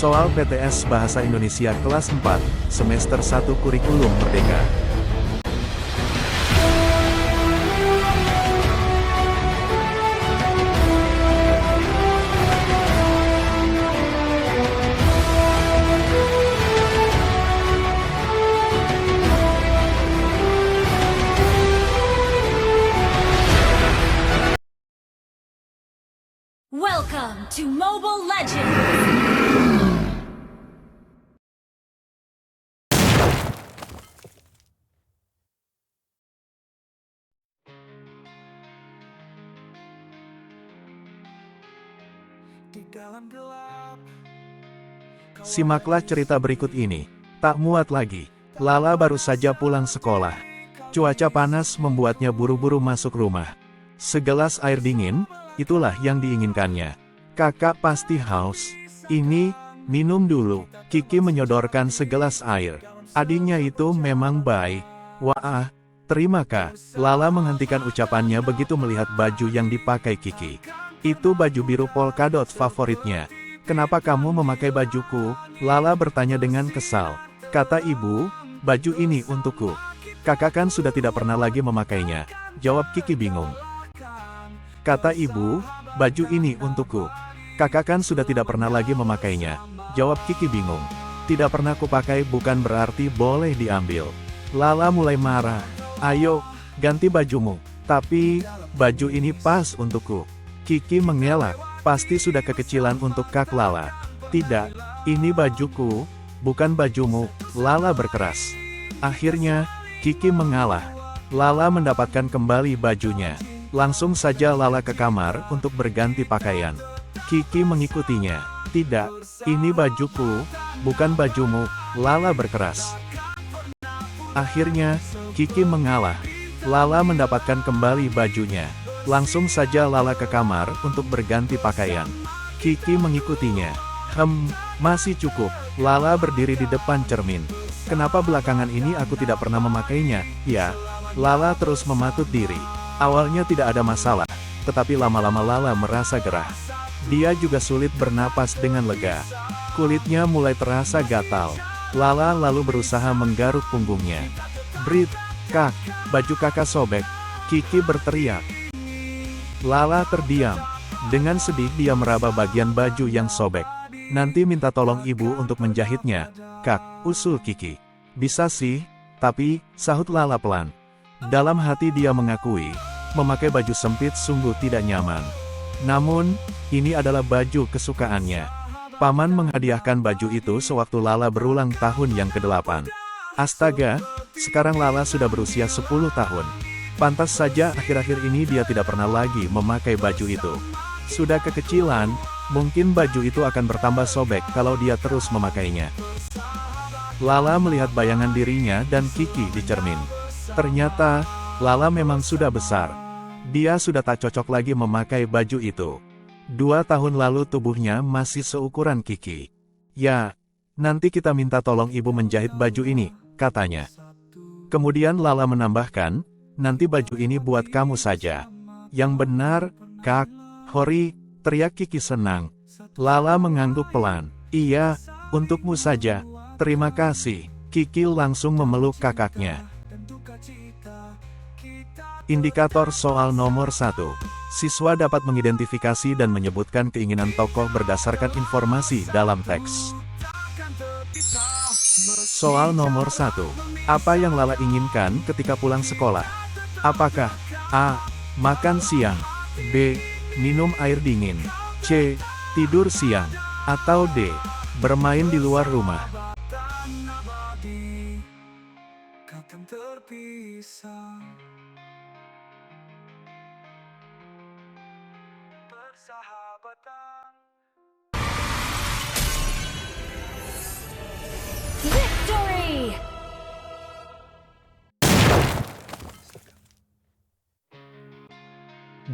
Soal PTS Bahasa Indonesia kelas 4, semester 1 Kurikulum Merdeka. Welcome to Mobile Legends! Simaklah cerita berikut ini. Tak muat lagi. Lala baru saja pulang sekolah. Cuaca panas membuatnya buru-buru masuk rumah. Segelas air dingin, itulah yang diinginkannya. Kakak pasti haus. Ini, minum dulu. Kiki menyodorkan segelas air. Adiknya itu memang baik. Wah, terima kak. Lala menghentikan ucapannya begitu melihat baju yang dipakai Kiki. Itu baju biru polkadot favoritnya. Kenapa kamu memakai bajuku? Lala bertanya dengan kesal. Kata ibu, baju ini untukku. Kakak kan sudah tidak pernah lagi memakainya. Jawab Kiki bingung. Kata ibu, baju ini untukku. Kakak kan sudah tidak pernah lagi memakainya. Jawab Kiki bingung. Tidak pernah kupakai bukan berarti boleh diambil. Lala mulai marah. Ayo, ganti bajumu. Tapi, baju ini pas untukku. Kiki mengelak. Pasti sudah kekecilan untuk Kak Lala. Tidak, ini bajuku, bukan bajumu. Lala berkeras. Akhirnya, Kiki mengalah. Lala mendapatkan kembali bajunya. Langsung saja Lala ke kamar untuk berganti pakaian. Kiki mengikutinya. Tidak, ini bajuku, bukan bajumu. Lala berkeras. Akhirnya, Kiki mengalah. Lala mendapatkan kembali bajunya. Langsung saja Lala ke kamar untuk berganti pakaian. Kiki mengikutinya. Masih cukup. Lala berdiri di depan cermin. Kenapa belakangan ini aku tidak pernah memakainya? Ya, Lala terus mematut diri. Awalnya tidak ada masalah, tetapi lama-lama Lala merasa gerah. Dia juga sulit bernapas dengan lega. Kulitnya mulai terasa gatal. Lala lalu berusaha menggaruk punggungnya. Brit, kak, baju kakak sobek. Kiki berteriak. Lala terdiam. Dengan sedih dia meraba bagian baju yang sobek. Nanti minta tolong ibu untuk menjahitnya, kak, usul Kiki. Bisa sih, tapi, sahut Lala pelan. Dalam hati dia mengakui, memakai baju sempit sungguh tidak nyaman. Namun, ini adalah baju kesukaannya. Paman menghadiahkan baju itu sewaktu Lala berulang tahun yang ke-8. Astaga, sekarang Lala sudah berusia 10 tahun. Pantas saja akhir-akhir ini dia tidak pernah lagi memakai baju itu. Sudah kekecilan, mungkin baju itu akan bertambah sobek kalau dia terus memakainya. Lala melihat bayangan dirinya dan Kiki di cermin. Ternyata, Lala memang sudah besar. Dia sudah tak cocok lagi memakai baju itu. 2 tahun lalu tubuhnya masih seukuran Kiki. Ya, nanti kita minta tolong ibu menjahit baju ini, katanya. Kemudian Lala menambahkan, nanti baju ini buat kamu saja. Yang benar, kak, Hori, teriak Kiki senang. Lala mengangguk pelan. Iya, untukmu saja. Terima kasih. Kiki langsung memeluk kakaknya. Indikator soal nomor 1. Siswa dapat mengidentifikasi dan menyebutkan keinginan tokoh berdasarkan informasi dalam teks. Soal nomor 1. Apa yang Lala inginkan ketika pulang sekolah? Apakah A. Makan siang, B. Minum air dingin, C. Tidur siang, atau D. Bermain di luar rumah? Victory!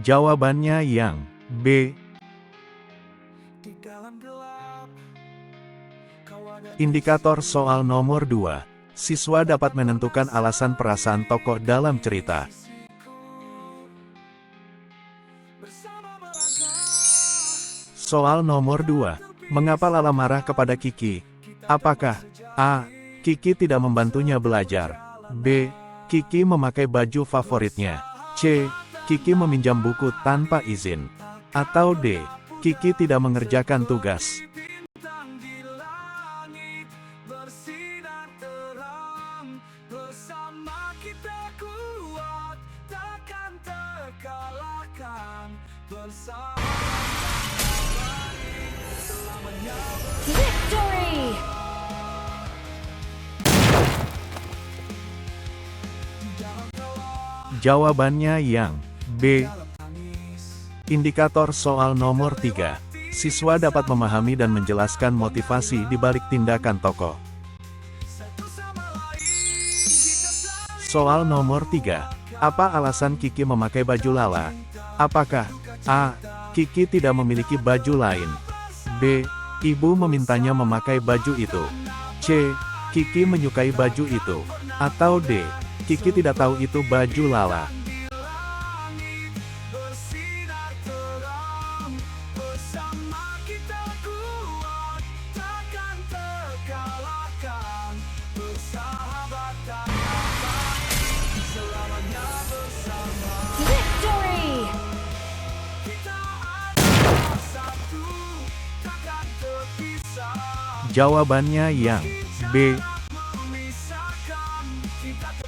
Jawabannya yang B. Indikator soal nomor 2. Siswa dapat menentukan alasan perasaan tokoh dalam cerita. Soal nomor 2. Mengapa Lala marah kepada Kiki? Apakah A. Kiki tidak membantunya belajar? B. Kiki memakai baju favoritnya? C. Kiki meminjam buku tanpa izin? Atau D. Kiki tidak mengerjakan tugas? Victory! Jawabannya yang B. Indikator soal nomor 3. Siswa dapat memahami dan menjelaskan motivasi di balik tindakan tokoh. Soal nomor 3. Apa alasan Kiki memakai baju Lala? Apakah A. Kiki tidak memiliki baju lain? B. Ibu memintanya memakai baju itu? C. Kiki menyukai baju itu? Atau D. Kiki tidak tahu itu baju Lala? Victory! Jawabannya yang B.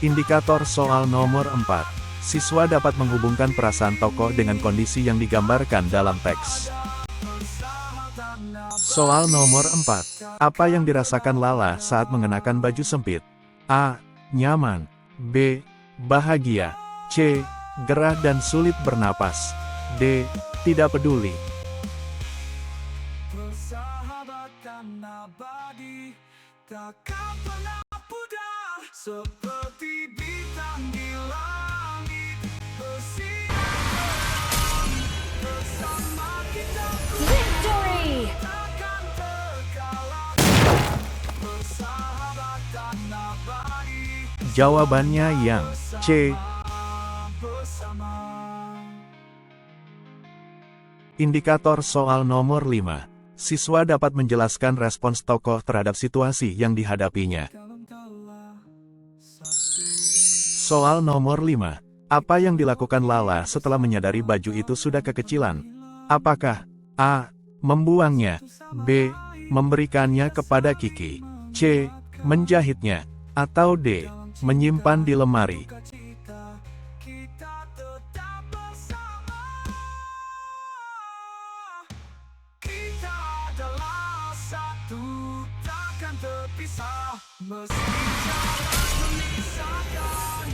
Indikator soal nomor 4. Siswa dapat menghubungkan perasaan tokoh dengan kondisi yang digambarkan dalam teks. Soal nomor 4. Apa yang dirasakan Lala saat mengenakan baju sempit? A. Nyaman. B. Bahagia. C. Gerah dan sulit bernapas. D. Tidak peduli. Persahabatan abadi takkan pernah pudar, seperti bintang di langit bersinar bersama kita Victory! takkan terkalahkan. Persahabatan abadi Jawabannya yang C. bersama. Indikator soal nomor 5. Siswa dapat menjelaskan respons tokoh terhadap situasi yang dihadapinya. Soal nomor 5. Apa yang dilakukan Lala setelah menyadari baju itu sudah kekecilan? Apakah A. Membuangnya? B. Memberikannya kepada Kiki? C. Menjahitnya? Atau D. Menyimpan di lemari? Kita tetap bersama. Kita adalah satu, takkan terpisah. Meski jarak memisahkan,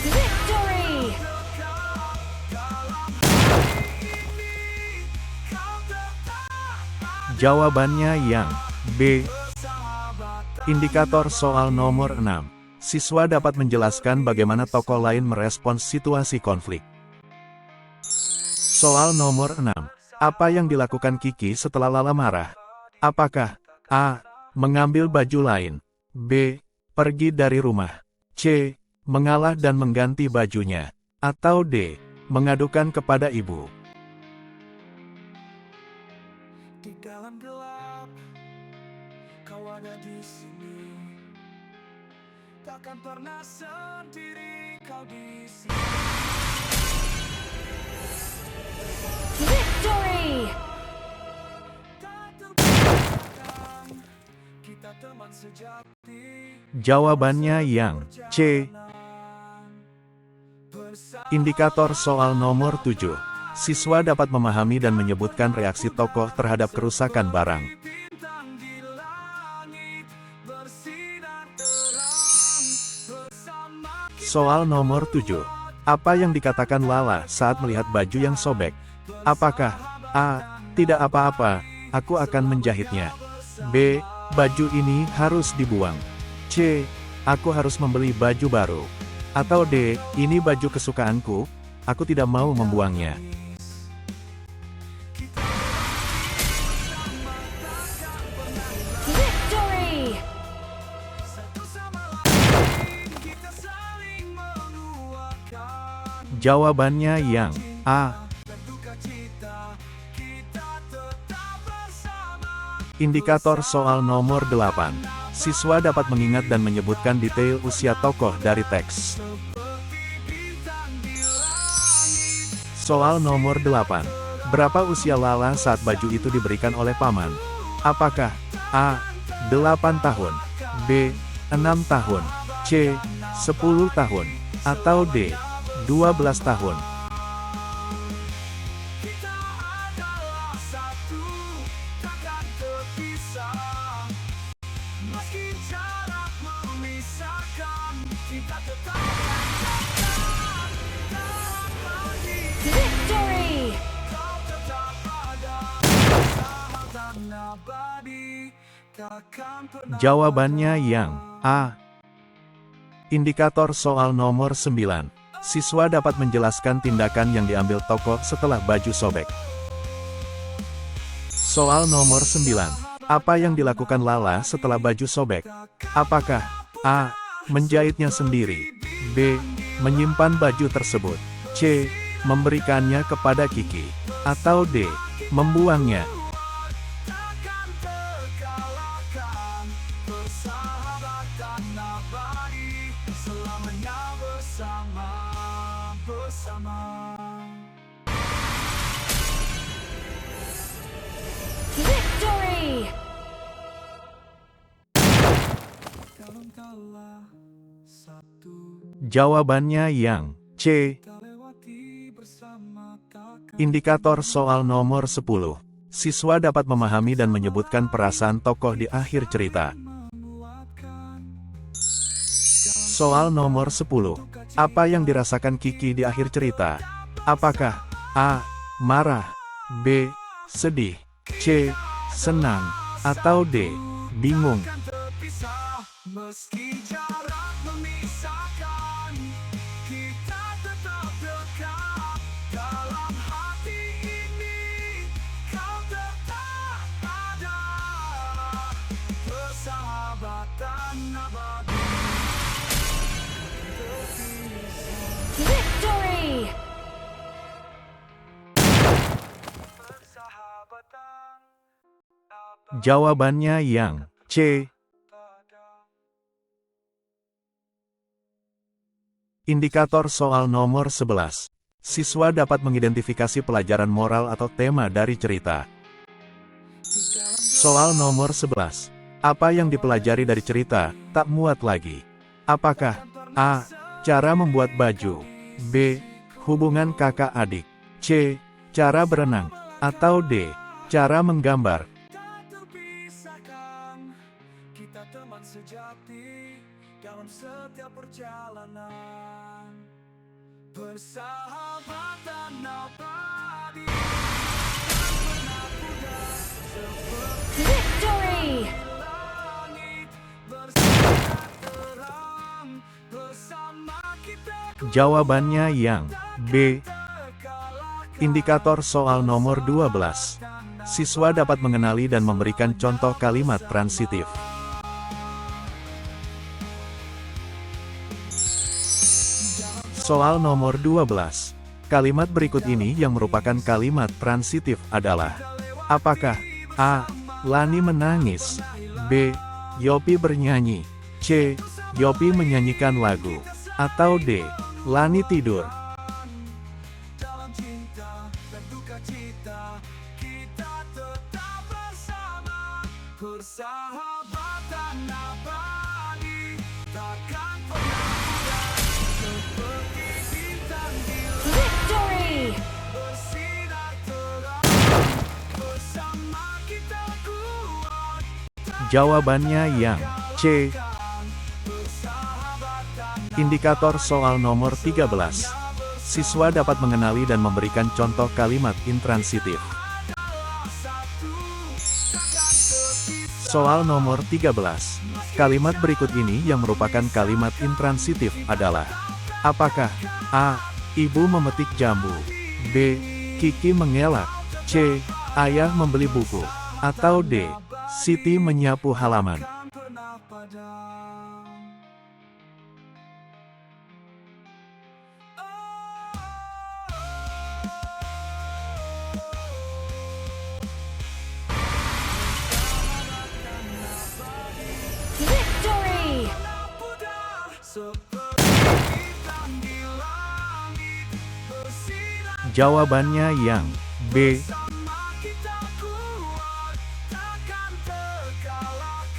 Victory! tetap dalam hati ini. Kau tetap Jawabannya yang B. bersahabat. Indikator soal nomor 6. Siswa dapat menjelaskan bagaimana tokoh lain merespons situasi konflik. Soal nomor 6. Apa yang dilakukan Kiki setelah Lala marah? Apakah A. Mengambil baju lain? B. Pergi dari rumah? C. Mengalah dan mengganti bajunya? Atau D. Mengadukan kepada ibu? Di dalam gelap, kau ada di sini. Takkan pernah sendiri kau di sini. Victory! Tak terpisahkan, kita teman sejati. Jawabannya yang C. Bersama Indikator soal nomor 7. Siswa dapat memahami dan menyebutkan reaksi tokoh terhadap kerusakan barang. bintang di langit bersinar terang bersama. Soal nomor 7. Apa yang dikatakan Lala saat melihat baju yang sobek? Apakah A. Tidak apa-apa, aku akan menjahitnya. B. Baju ini harus dibuang. C. Aku harus membeli baju baru. Atau D. Ini baju kesukaanku, aku tidak mau membuangnya. Victory! Satu sama lain kita saling menguatkan. Jawabannya yang A. Dan duka cita kita tetap bersama. Indikator soal nomor 8. Siswa dapat mengingat dan menyebutkan detail usia tokoh dari teks. Soal nomor 8. Berapa usia Lala saat baju itu diberikan oleh paman? Apakah A. 8 tahun, B. 6 tahun, C. 10 tahun, atau D. 12 tahun? Kita adalah satu, takkan terpisah. Meski jarak memisahkan, kita tetap akan abadi. Victory! Kau tetap ada, sahabat abadi, takkan pernah. Jawabannya yang A. Indikator soal nomor 9. Siswa dapat menjelaskan tindakan yang diambil tokoh setelah baju sobek. Soal nomor 9. Apa yang dilakukan Lala setelah baju sobek? Apakah A. Menjahitnya sendiri, B. Menyimpan baju tersebut, C. Memberikannya kepada Kiki, atau D. Membuangnya? Takkan terkalahkan, persahabatan abadi, selamanya bersama. Victory! Dalam kala satu, Jawabannya yang C. kita lewati bersama, takkan Indikator soal nomor 10. Siswa dapat memahami dan menyebutkan perasaan tokoh di akhir cerita. menguatkan. Soal nomor 10. Apa yang dirasakan Kiki di akhir cerita? Apakah A. Marah, B. Sedih, C. Senang, atau D. Bingung? Takkan terpisah, meski jarak memisahkan, kita tetap dekat dalam hati ini. Kau tetap ada, persahabatan abadi. Victory! Persahabatan Jawabannya yang C. Indikator soal nomor 11. Siswa dapat mengidentifikasi pelajaran moral atau tema dari cerita. Soal nomor 11. Apa yang dipelajari dari cerita, tak muat lagi? Apakah A. Cara membuat baju, B. Hubungan kakak adik, C. Cara berenang, atau D. Cara menggambar? tak terpisahkan, kita teman sejati dalam setiap perjalanan. Persahabatan abadi, tak pernah pudar, seperti Victory! langit bersinar terang, bersama kita Jawabannya yang B. kalahkan. Indikator soal nomor 12. Siswa dapat mengenali dan memberikan contoh kalimat transitif. Soal nomor 12. Kalimat berikut ini yang merupakan kalimat transitif adalah: apakah A. Lani menangis, B. Yopi bernyanyi, C. Yopi menyanyikan lagu, atau D. Lani tidur? Dalam cinta dan duka cita, kita tetap bersama. Persahabatan abadi, takkan pernah pudar, seperti bintang di langit Victory! bersinar terang, bersama kita kuat. Jawabannya yang C. Indikator soal nomor 13. Siswa dapat mengenali dan memberikan contoh kalimat intransitif. Soal nomor 13. Kalimat berikut ini yang merupakan kalimat intransitif adalah: apakah A. Ibu memetik jambu, B. Kiki mengelak, C. Ayah membeli buku, atau D. Siti menyapu halaman? Takkan pernah padam. Jawabannya yang B.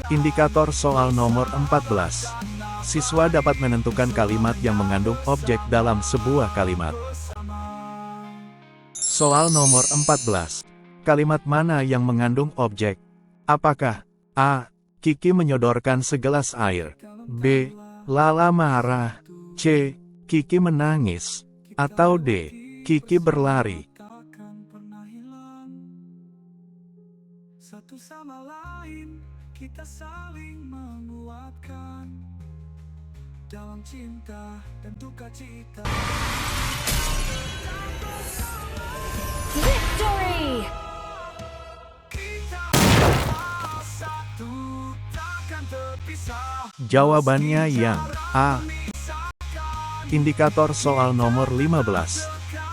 Indikator soal nomor 14. Siswa dapat menentukan kalimat yang mengandung objek dalam sebuah kalimat. Soal nomor 14. Kalimat mana yang mengandung objek? Apakah A. Kiki menyodorkan segelas air, B. Lala marah, C. Kiki menangis, atau D. Kiki berlari? Takkan pernah hilang. Satu sama lain kita saling menguatkan dalam cinta dan duka cita. Victory! Kita satu takkan terpisah. Jawabannya yang A. Indikator soal nomor 15.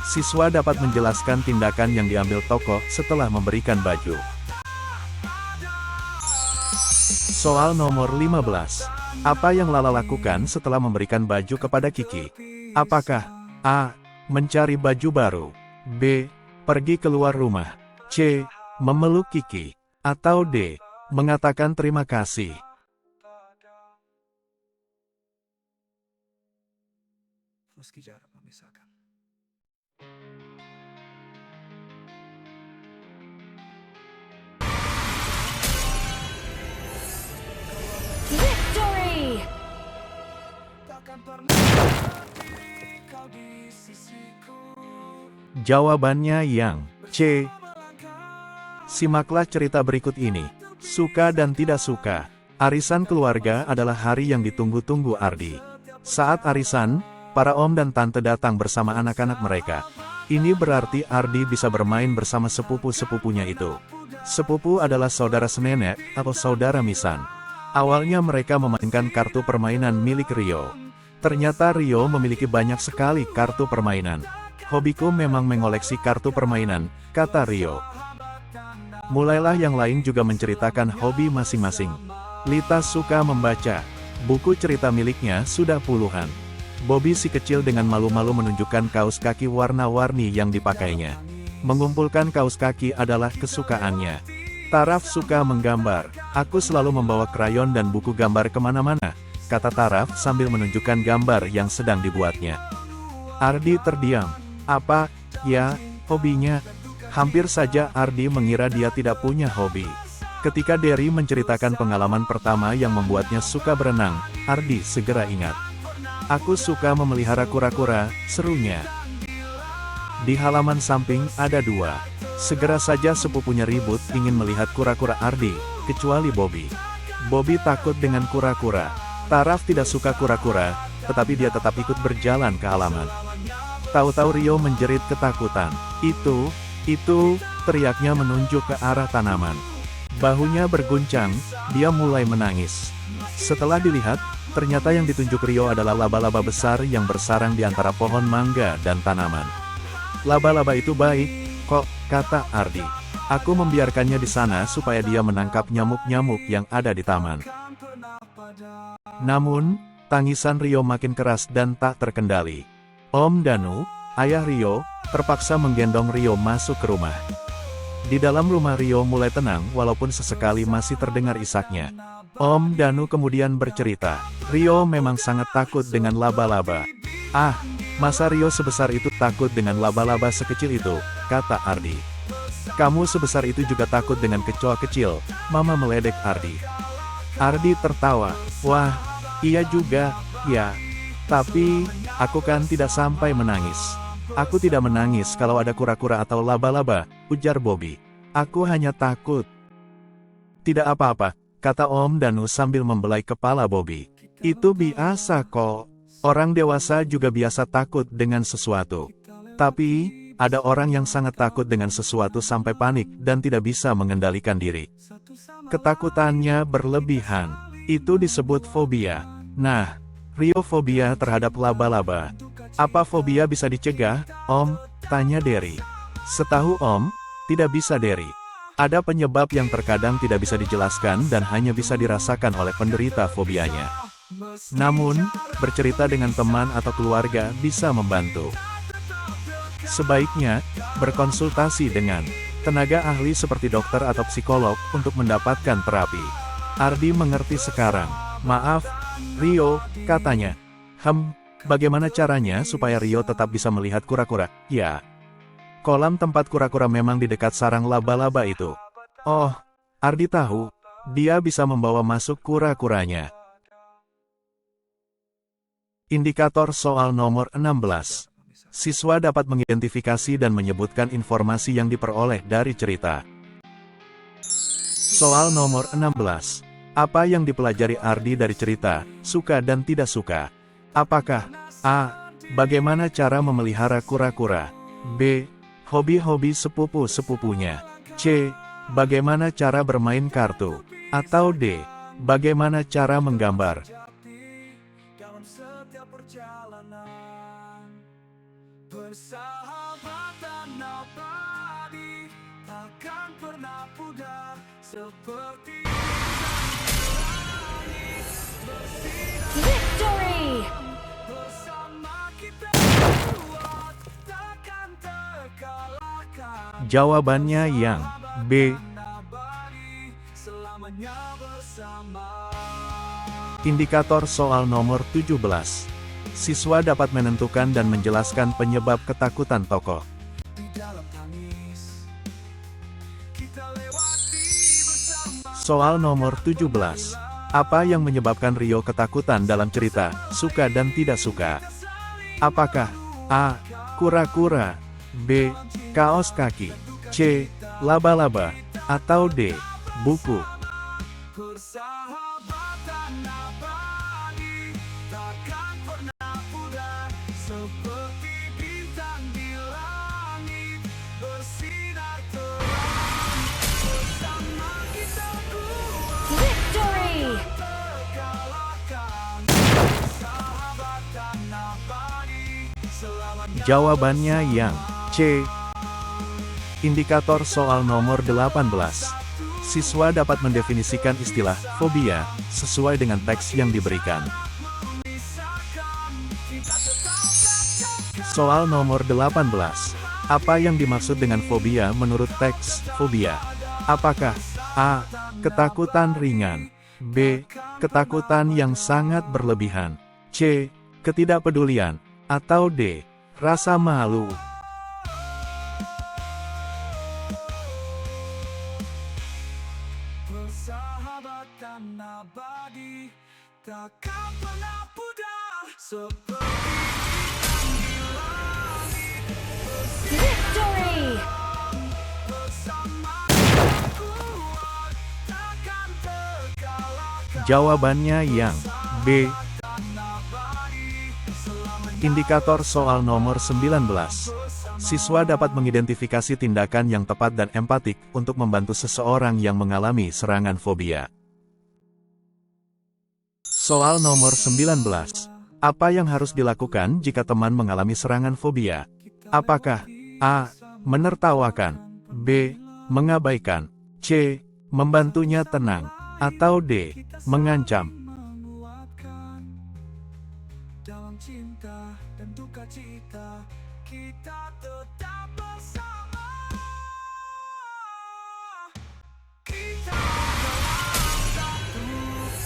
Siswa dapat menjelaskan tindakan yang diambil tokoh setelah memberikan baju. Soal nomor 15. Apa yang Lala lakukan setelah memberikan baju kepada Kiki? Apakah A. Mencari baju baru, B. Pergi keluar rumah, C. Memeluk Kiki, atau D. Mengatakan terima kasih? Meski jarak memisahkan. Victory! Takkan pernah berdiri kau di sisiku. Jawabannya yang C. Simaklah cerita berikut ini. Suka dan tidak suka. Arisan keluarga adalah hari yang ditunggu-tunggu Ardi. Saat arisan, para om dan tante datang bersama anak-anak mereka. Ini berarti Ardi bisa bermain bersama sepupu-sepupunya itu. Sepupu adalah saudara senenek atau saudara misan. Awalnya mereka memainkan kartu permainan milik Rio. Ternyata Rio memiliki banyak sekali kartu permainan. Hobiku memang mengoleksi kartu permainan, kata Rio. Mulailah yang lain juga menceritakan hobi masing-masing. Lita suka membaca. Buku cerita miliknya sudah puluhan. Bobby si kecil dengan malu-malu menunjukkan kaos kaki warna-warni yang dipakainya. Mengumpulkan kaos kaki adalah kesukaannya. Taraf suka menggambar. Aku selalu membawa krayon dan buku gambar kemana-mana, kata Taraf sambil menunjukkan gambar yang sedang dibuatnya. Ardi terdiam. Apa, ya, hobinya? Hampir saja Ardi mengira dia tidak punya hobi. Ketika Derry menceritakan pengalaman pertama yang membuatnya suka berenang, Ardi segera ingat. Aku suka memelihara kura-kura, serunya. Di halaman samping ada dua. Segera saja sepupunya ribut ingin melihat kura-kura Ardi, kecuali Bobby. Bobby takut dengan kura-kura. Taraf tidak suka kura-kura, tetapi dia tetap ikut berjalan ke halaman. Tahu-tahu Rio menjerit ketakutan. Itu, teriaknya menunjuk ke arah tanaman. Bahunya berguncang, dia mulai menangis. Setelah dilihat, ternyata yang ditunjuk Rio adalah laba-laba besar yang bersarang di antara pohon mangga dan tanaman. Laba-laba itu baik, kok, kata Ardi. Aku membiarkannya di sana supaya dia menangkap nyamuk-nyamuk yang ada di taman. Namun, tangisan Rio makin keras dan tak terkendali. Om Danu, ayah Rio, terpaksa menggendong Rio masuk ke rumah. Di dalam rumah Rio mulai tenang walaupun sesekali masih terdengar isaknya. Om Danu kemudian bercerita, Rio memang sangat takut dengan laba-laba. Ah, masa Rio sebesar itu takut dengan laba-laba sekecil itu, kata Ardi. Kamu sebesar itu juga takut dengan kecoa kecil, Mama meledek Ardi. Ardi tertawa, wah, iya juga, ya. Tapi, aku kan tidak sampai menangis. Aku tidak menangis kalau ada kura-kura atau laba-laba, ujar Bobby. Aku hanya takut. Tidak apa-apa, kata Om Danu sambil membelai kepala Bobby. Itu biasa kok. Orang dewasa juga biasa takut dengan sesuatu. Tapi, ada orang yang sangat takut dengan sesuatu sampai panik dan tidak bisa mengendalikan diri. Ketakutannya berlebihan. Itu disebut fobia. Nah, Rio fobia terhadap laba-laba. Apa fobia bisa dicegah, Om? Tanya Derry. Setahu Om, tidak bisa Derry. Ada penyebab yang terkadang tidak bisa dijelaskan dan hanya bisa dirasakan oleh penderita fobianya. Namun, bercerita dengan teman atau keluarga bisa membantu. Sebaiknya, berkonsultasi dengan tenaga ahli seperti dokter atau psikolog untuk mendapatkan terapi. Ardi mengerti sekarang. Maaf, Rio, katanya. Bagaimana caranya supaya Rio tetap bisa melihat kura-kura? Ya. Kolam tempat kura-kura memang di dekat sarang laba-laba itu. Oh, Ardi tahu. Dia bisa membawa masuk kura-kuranya. Indikator soal nomor 16. Siswa dapat mengidentifikasi dan menyebutkan informasi yang diperoleh dari cerita. Soal nomor 16. Apa yang dipelajari Ardi dari cerita, suka dan tidak suka? Apakah A. Bagaimana cara memelihara kura-kura? B. Hobi-hobi sepupu-sepupunya? C. Bagaimana cara bermain kartu? Atau D. Bagaimana cara menggambar? Dalam setiap perjalanan, persahabatan abadi takkan pernah pudar seperti Victory! bersama kita kuat takkan terkalahkan. Jawabannya yang B. Abadi selamanya bersama. Indikator soal nomor 17. Siswa dapat menentukan dan menjelaskan penyebab ketakutan tokoh. Di dalam tangis kita lewati bersama. Soal nomor 17. Apa yang menyebabkan Rio ketakutan dalam cerita, suka dan tidak suka? Apakah A. Kura-kura, B. Kaos kaki, C. Laba-laba, atau D. Buku? Persahabatan abadi takkan pernah pudar seperti bintang di langit bersinar terang bersama kita kuat Victory! terkalahkan. Persahabatan abadi selamanya. Jawabannya yang C. Indikator soal nomor 18. Siswa dapat mendefinisikan istilah fobia sesuai dengan teks yang diberikan. Soal nomor 18. Apa yang dimaksud dengan fobia menurut teks fobia? Apakah A. Ketakutan ringan, B. Ketakutan yang sangat berlebihan, C. Ketidakpedulian, atau D. Rasa malu? Persahabatan abadi takkan pernah pudar seperti bintang di langit Victory! bersama kita kuat takkan terkalahkan. Jawabannya yang B. Indikator soal nomor 19. Siswa dapat mengidentifikasi tindakan yang tepat dan empatik untuk membantu seseorang yang mengalami serangan fobia. Soal nomor 19. Apa yang harus dilakukan jika teman mengalami serangan fobia? Apakah A. Menertawakan, B. Mengabaikan, C. Membantunya tenang, atau D. Mengancam? Menguatkan dalam cinta dan duka cita kita tetap bersama. Kita dalam satu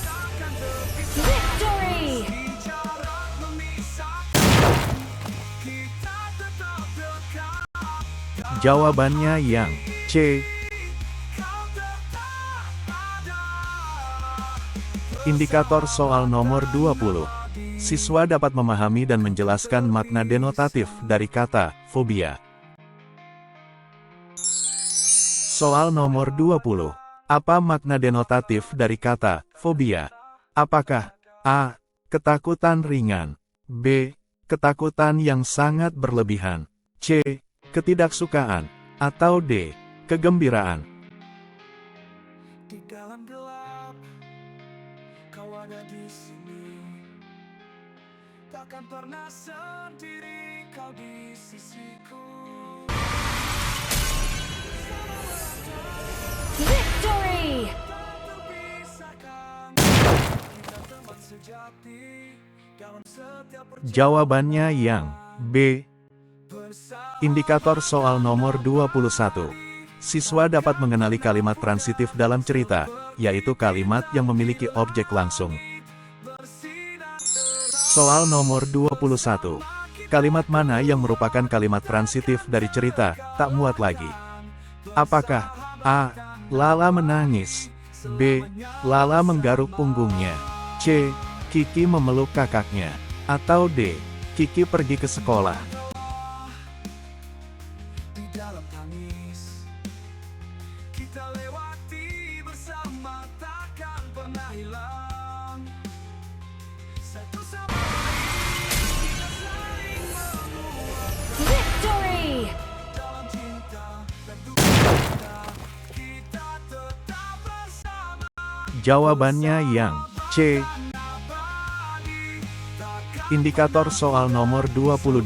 takkan terpisah. Victory! Jarak memisahkan kita tetap dekat. Jawabannya yang C. Kau tetap ada. Indikator soal nomor 20. Siswa dapat memahami dan menjelaskan makna denotatif dari kata fobia. Soal nomor 20. Apa makna denotatif dari kata fobia? Apakah A. Ketakutan ringan, B. Ketakutan yang sangat berlebihan, C. Ketidaksukaan, atau D. Kegembiraan? Di dalam gelap, kau ada di sini. Takkan pernah sendiri kau di sisiku. Victory! Tak terpisahkan, kita teman sejati dalam setiap perjalanan. Jawabannya yang B. Indikator soal nomor 21. Siswa dapat mengenali kalimat transitif dalam cerita, yaitu kalimat yang memiliki objek langsung. Soal nomor 21. Kalimat mana yang merupakan kalimat transitif dari cerita, tak muat lagi? Apakah A. Lala menangis, B. Lala menggaruk punggungnya, C. Kiki memeluk kakaknya, atau D. Kiki pergi ke sekolah? Di dalam tangis kita lewati bersama, takkan pernah hilang. Satu sama lain kita saling menguatkan. Victory! Dalam cinta dan duka kita tetap bersama. Jawabannya yang C. Indikator soal nomor 22.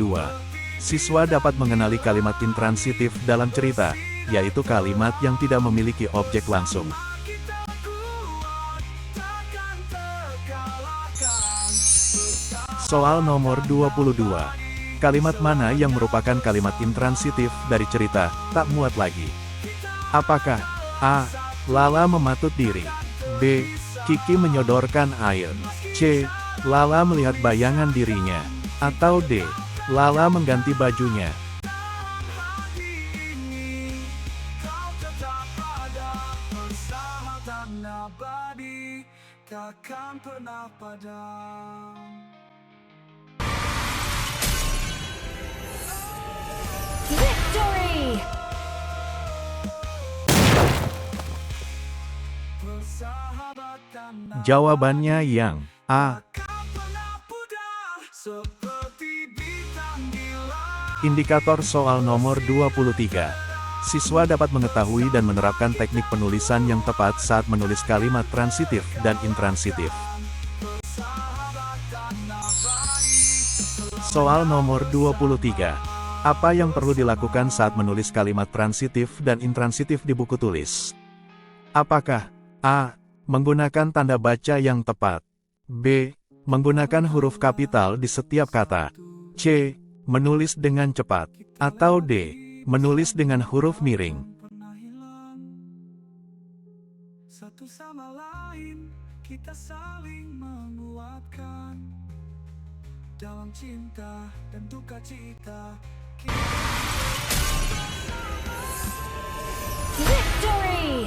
Siswa dapat mengenali kalimat intransitif dalam cerita, yaitu kalimat yang tidak memiliki objek langsung. Kita kuat, takkan terkalahkan. Soal nomor 22. Kalimat mana yang merupakan kalimat intransitif dari cerita, tak muat lagi? Apakah A. Lala mematut diri, B. Kiki menyodorkan air, C. Lala melihat bayangan dirinya, atau D. Lala mengganti bajunya? Kau tetap ada, persahabatan abadi, takkan pernah padam. Victory! Persahabatan Jawabannya yang A. takkan pernah pudar, seperti bintang di langit. Indikator soal nomor 23. Siswa dapat mengetahui dan menerapkan teknik penulisan yang tepat saat menulis kalimat transitif dan intransitif. Soal nomor 23. Apa yang perlu dilakukan saat menulis kalimat transitif dan intransitif di buku tulis? Apakah A. Menggunakan tanda baca yang tepat, B. Menggunakan huruf kapital di setiap kata, C. Menulis dengan cepat, atau D. Menulis dengan huruf miring? Pernah hilang. Satu sama lain kita saling menguatkan. Dalam cinta dan duka cita kita Victory!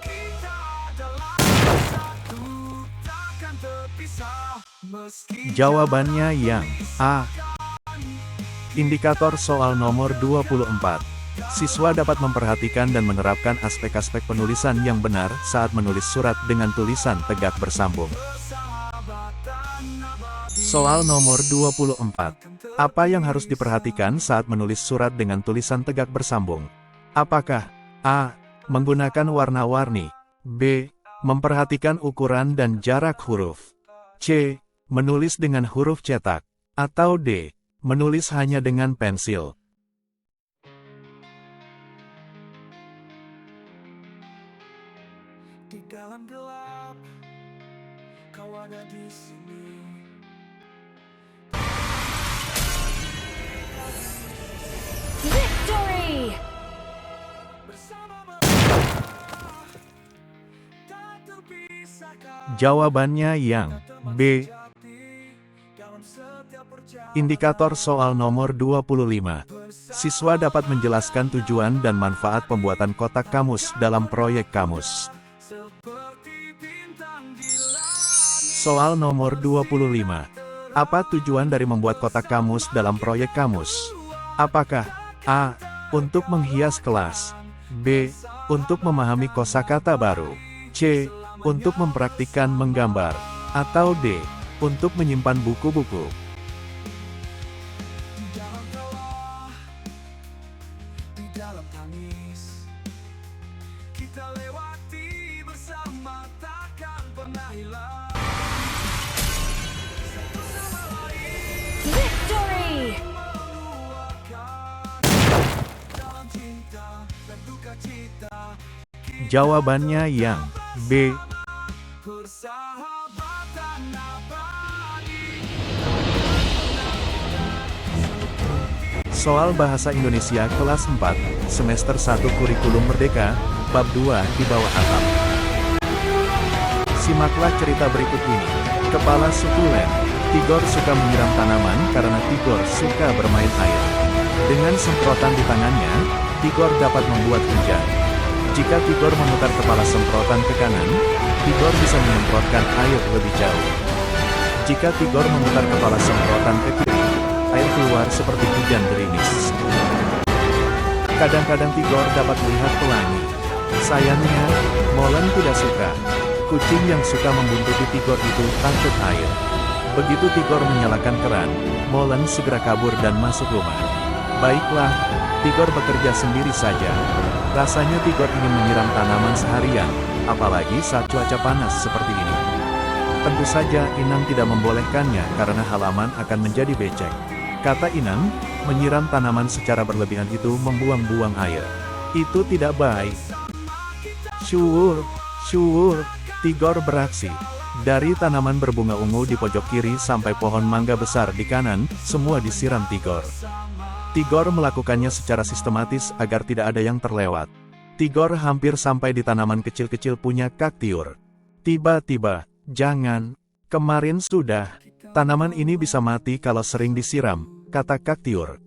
kita adalah satu, takkan terpisah meski Jawabannya yang A. Indikator soal nomor 24. Siswa dapat memperhatikan dan menerapkan aspek-aspek penulisan yang benar saat menulis surat dengan tulisan tegak bersambung. Soal nomor 24. Apa yang harus diperhatikan saat menulis surat dengan tulisan tegak bersambung? Apakah A. Menggunakan warna-warni, B. Memperhatikan ukuran dan jarak huruf, C. Menulis dengan huruf cetak, atau D. Menulis hanya dengan pensil? di dalam gelap kau ada di sini. Victory! Bersama tak terpisahkan. Jawabannya yang B. Dalam setiap perjalanan Indikator soal nomor 25. Siswa dapat menjelaskan tujuan dan manfaat pembuatan kotak kamus dalam proyek kamus. seperti bintang di langit. Soal nomor 25. Apa tujuan dari membuat kotak kamus dalam proyek kamus? Apakah A. Untuk menghias kelas, B. Untuk memahami kosakata baru, C. Untuk mempraktikkan menggambar, atau D. Untuk menyimpan buku-buku? Di dalam tawa, di dalam tangis kita lewati bersama, takkan pernah hilang. Satu sama lain Victory! menguatkan. Dalam cinta dan duka cita Jawabannya yang B. persahabatan abadi. Soal Bahasa Indonesia kelas 4, semester 1 Kurikulum Merdeka, bab 2 di bawah atap. Simaklah cerita berikut ini. Kepala suku Len. Tigor suka menyiram tanaman karena Tigor suka bermain air. Dengan semprotan di tangannya, Tigor dapat membuat hujan. Jika Tigor memutar kepala semprotan ke kanan, Tigor bisa menyemprotkan air lebih jauh. Jika Tigor memutar kepala semprotan ke kiri, air keluar seperti hujan gerimis. Kadang-kadang Tigor dapat melihat pelangi. Sayangnya, Molen tidak suka. Kucing yang suka membuntuti Tigor itu takut air. Begitu Tigor menyalakan keran, Molen segera kabur dan masuk rumah. Baiklah, Tigor bekerja sendiri saja. Rasanya Tigor ingin menyiram tanaman seharian, apalagi saat cuaca panas seperti ini. Tentu saja Inang tidak membolehkannya karena halaman akan menjadi becek. Kata Inang, menyiram tanaman secara berlebihan itu membuang-buang air. Itu tidak baik. Syur, Tigor beraksi. Dari tanaman berbunga ungu di pojok kiri sampai pohon mangga besar di kanan, semua disiram Tigor. Tigor melakukannya secara sistematis agar tidak ada yang terlewat. Tigor hampir sampai di tanaman kecil-kecil punya Kaktiur. Tiba-tiba, jangan, kemarin sudah. Tanaman ini bisa mati kalau sering disiram, kata Kaktiur.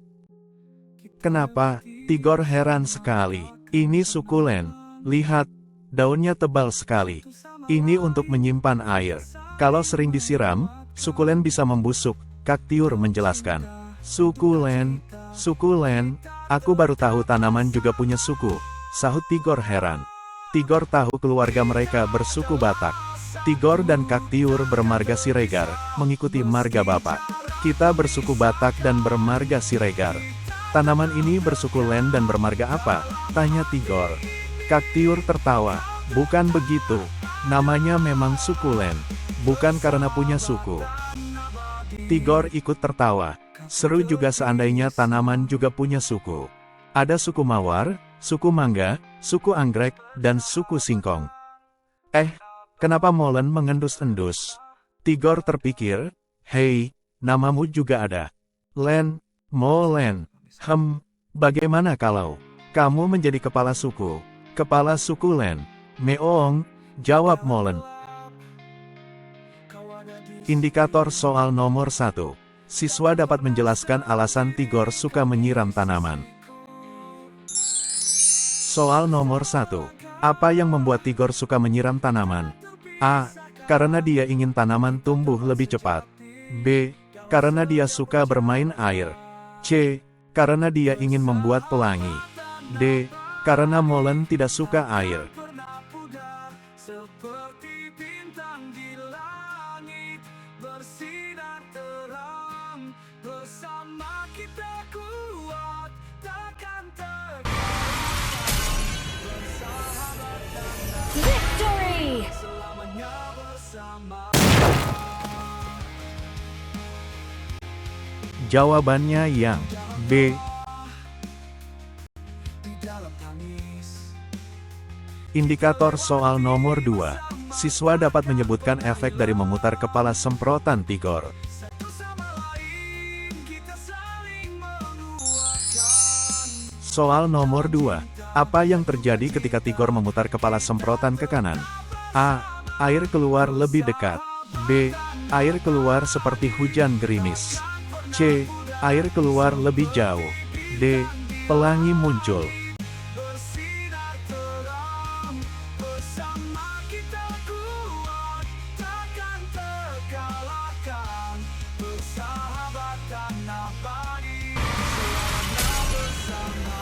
Kenapa? Tigor heran sekali. Ini sukulen. Lihat, daunnya tebal sekali. Ini untuk menyimpan air. Kalau sering disiram, sukulen bisa membusuk, Kaktiur menjelaskan. Sukulen, aku baru tahu tanaman juga punya suku, sahut Tigor heran. Tigor tahu keluarga mereka bersuku Batak. Tigor dan Kaktiur bermarga Siregar, mengikuti marga bapak. Kita bersuku Batak dan bermarga Siregar. Tanaman ini bersuku Len dan bermarga apa? Tanya Tigor. Kaktiur tertawa. Bukan begitu. Namanya memang suku Len. Bukan karena punya suku. Tigor ikut tertawa. Seru juga seandainya tanaman juga punya suku. Ada suku Mawar, suku Mangga, suku Anggrek, dan suku Singkong. Kenapa Molen mengendus-endus? Tigor terpikir, hei, namamu juga ada. Len, Molen. Bagaimana kalau kamu menjadi kepala suku? Kepala suku Len. Meong, jawab Molen. Indikator soal nomor 1. Siswa dapat menjelaskan alasan Tigor suka menyiram tanaman. Soal nomor 1. Apa yang membuat Tigor suka menyiram tanaman? A. Karena dia ingin tanaman tumbuh lebih cepat. B. Karena dia suka bermain air. C. Karena dia ingin membuat pelangi. D. Karena Molen tidak suka air. Seperti bintang di langit bersinar terang, bersama kita kuat takkan bersahabat dan Victory! selamanya bersama. Jawabannya yang B. Di dalam tangis Indikator soal nomor 2. Siswa dapat menyebutkan efek dari memutar kepala semprotan Tigor. satu sama lain kita saling menguatkan. Soal nomor 2. Apa yang terjadi ketika Tigor memutar kepala semprotan ke kanan? A. Air keluar lebih dekat. B. Air keluar seperti hujan gerimis. C. Air keluar lebih jauh. D. Pelangi muncul. Bersinar terang, bersama kita kuat takkan terkalahkan, bersahabat dan abadi selamanya bersama.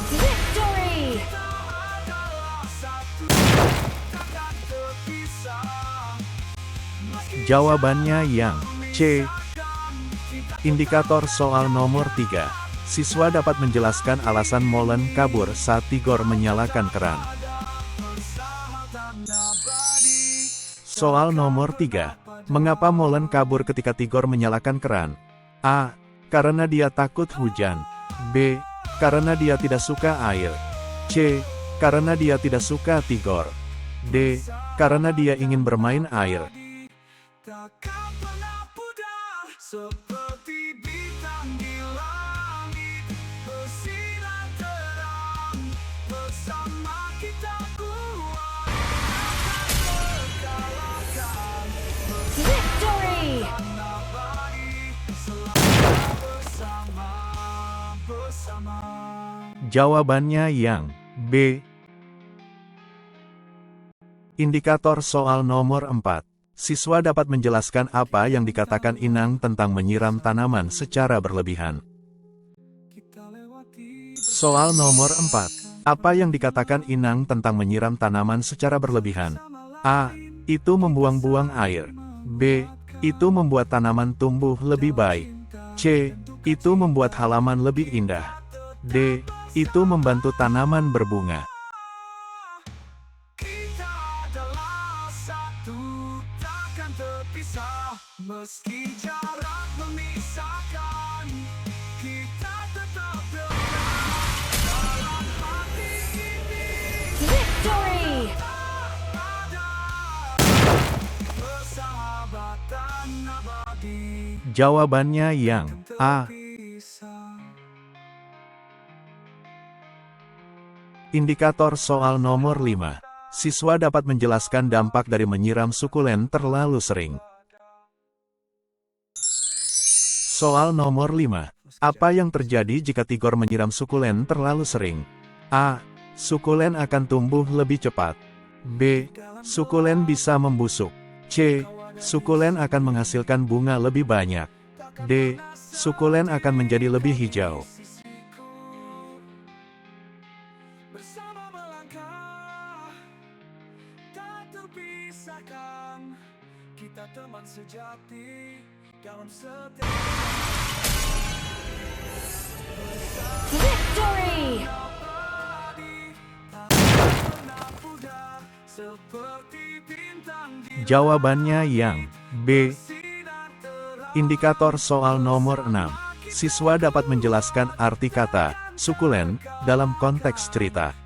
Victory! Kita adalah satu, takkan terpisah. Jawabannya yang C. Indikator soal nomor 3. Siswa dapat menjelaskan alasan Molen kabur saat Tigor menyalakan keran. Soal nomor 3. Mengapa Molen kabur ketika Tigor menyalakan keran? A. Karena dia takut hujan. B. Karena dia tidak suka air. C. Karena dia tidak suka Tigor. D. Karena dia ingin bermain air. Takkan pernah pudar seperti bintang di langit. bersama. Jawabannya yang B. Indikator soal nomor 4. Siswa dapat menjelaskan apa yang dikatakan Inang tentang menyiram tanaman secara berlebihan. Kita lewati Soal nomor 4. Apa yang dikatakan Inang tentang menyiram tanaman secara berlebihan? A. Itu membuang-buang air. B. Itu membuat tanaman tumbuh lebih baik. C. Itu membuat halaman lebih indah. D. Itu membantu tanaman berbunga. kita adalah satu, takkan terpisah. Meski jarak memisahkan, kita tetap dekat. Dalam hati ini Victory! ada persahabatan abadi. Jawabannya yang A. Terpisah. Indikator soal nomor 5. Siswa dapat menjelaskan dampak dari menyiram sukulen terlalu sering. Soal nomor 5. Apa yang terjadi jika Tigor menyiram sukulen terlalu sering? A. Sukulen akan tumbuh lebih cepat. B. Sukulen bisa membusuk. C. Sukulen akan menghasilkan bunga lebih banyak. D. Sukulen akan menjadi lebih hijau. Bersama melangkah, tak terpisahkan. Kita teman sejati dalam setiap Victory! abadi. Tak pernah pudar seperti bintang di Jawabannya yang B. sinar terang. Indikator soal nomor 6. Siswa dapat menjelaskan arti kata sukulen dalam konteks cerita.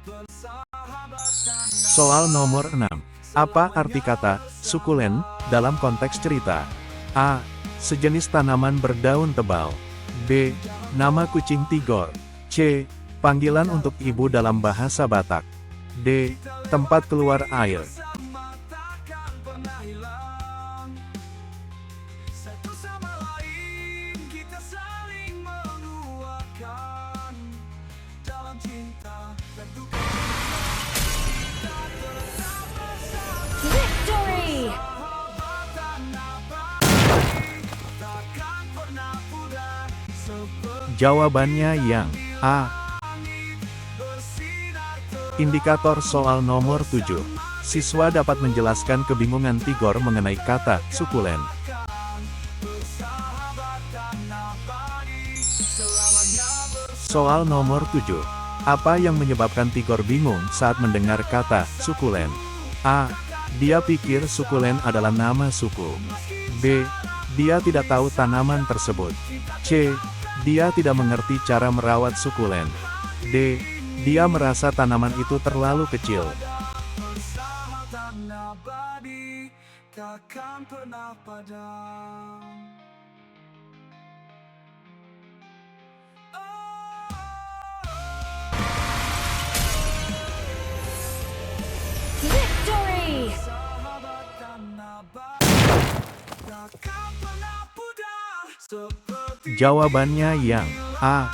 Soal nomor 6. Apa arti kata sukulen dalam konteks cerita? A. Sejenis tanaman berdaun tebal. B. Nama kucing Tigor. C. Panggilan untuk ibu dalam bahasa Batak. D. Tempat keluar air. Bersama takkan pernah hilang. Satu sama lain kita saling menguatkan. Dalam cinta dan duka kita tetap bersama. Victory! Sahabatan abadi takkan pernah pudar seperti Jawabannya yang A. bersinar terang. Indikator soal nomor 7. Siswa dapat menjelaskan kebingungan Tigor mengenai kata sukulen. Persahabatan abadi selamanya bersama. Soal nomor 7. Apa yang menyebabkan Tigor bingung saat mendengar kata sukulen? A. Dia pikir sukulen adalah nama suku. B. Dia tidak tahu tanaman tersebut. C. Dia tidak mengerti cara merawat sukulen. D. Dia merasa tanaman itu terlalu kecil. Persahabatan abadi takkan pernah padam. Victory! Persahabatan abadi takkan pernah pudar seperti Jawabannya yang A.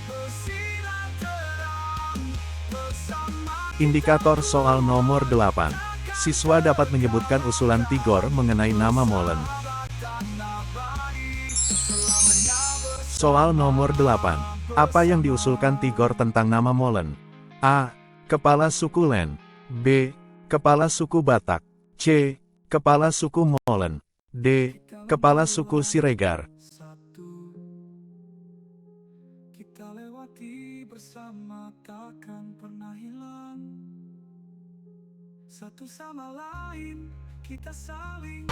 bersinar terang bersama. Indikator soal nomor 8. Siswa dapat menyebutkan usulan Tigor mengenai nama molen. Soal nomor 8. Apa yang diusulkan Tigor tentang nama molen? A. Kepala sukulen. B. Kepala suku Batak. C. Kepala suku Molen. D. Kepala suku Siregar. Satu kita lewati bersama takkan pernah hilang. Satu sama lain kita saling